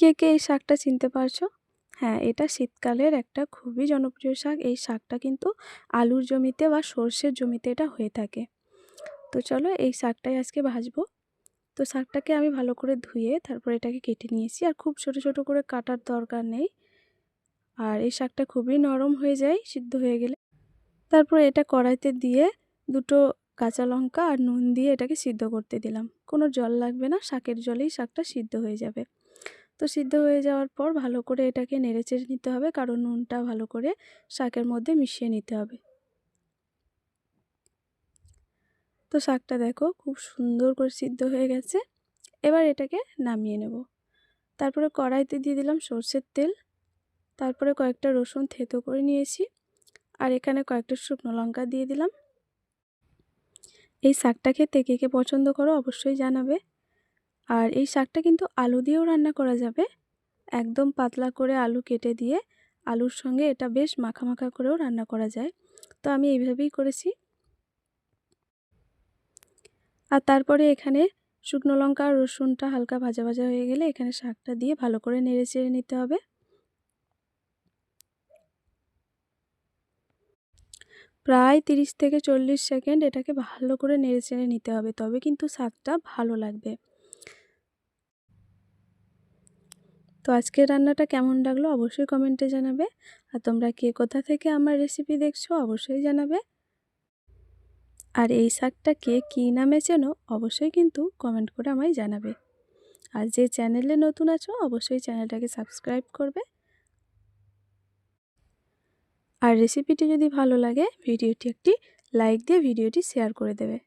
কে কে এই শাকটা চিনতে পারছো? হ্যাঁ, এটা শীতকালের একটা খুবই জনপ্রিয় শাক। এই শাকটা কিন্তু আলুর জমিতে বা সর্ষের জমিতে এটা হয়ে থাকে। তো চলো এই শাকটাই আজকে ভাজবো। তো শাকটাকে আমি ভালো করে ধুয়ে তারপর এটাকে কেটে নিয়েছি। আর খুব ছোট ছোট করে কাটার দরকার নেই। আর এই শাকটা খুবই নরম হয়ে যায় সিদ্ধ হয়ে গেলে। তারপর এটা কড়াইতে দিয়ে দুটো কাঁচা লঙ্কা আর নুন দিয়ে এটাকে সিদ্ধ করতে দিলাম। কোনো জল লাগবে না, শাকের জলেই শাকটা সিদ্ধ হয়ে যাবে। তো সিদ্ধ হয়ে যাওয়ার পর ভালো করে এটাকে নেড়েচেড়ে নিতে হবে, কারণ নুনটা ভালো করে শাকের মধ্যে মিশিয়ে নিতে হবে। তো শাকটা দেখো খুব সুন্দর করে সিদ্ধ হয়ে গেছে। এবার এটাকে নামিয়ে নেব। তারপরে কড়াইতে দিয়ে দিলাম সর্ষের তেল। তারপরে কয়েকটা রসুন থেতো করে নিয়েছি। আর এখানে কয়েকটা শুকনো লঙ্কা দিয়ে দিলাম। এই শাকটা খেতে কে কে পছন্দ করো অবশ্যই জানাবে। আর এই শাকটা কিন্তু আলু দিয়েও রান্না করা যাবে। একদম পাতলা করে আলু কেটে দিয়ে আলুর সঙ্গে এটা বেশ মাখা মাখা করেও রান্না করা যায়। তো আমি এইভাবেই করেছি। আর তারপরে এখানে শুকনো লঙ্কা আর রসুনটা হালকা ভাজা ভাজা হয়ে গেলে এখানে শাকটা দিয়ে ভালো করে নেড়ে চেড়ে নিতে হবে। প্রায় 30 থেকে 40 সেকেন্ড এটাকে ভালো করে নেড়ে চেড়ে নিতে হবে, তবে কিন্তু স্বাদটা ভালো লাগবে। তো আজকের রান্নাটা কেমন লাগলো অবশ্যই কমেন্টে জানাবে। আর তোমরা কে কোথা থেকে আমার রেসিপি দেখছো অবশ্যই জানাবে। আর এই শাকটা কে কী নামে চেনো অবশ্যই কিন্তু কমেন্ট করে আমায় জানাবে। আর যে চ্যানেলে নতুন আছো অবশ্যই চ্যানেলটাকে সাবস্ক্রাইব করবে। আর রেসিপিটি যদি ভালো লাগে ভিডিওটি একটি লাইক দিয়ে ভিডিওটি শেয়ার করে দেবে।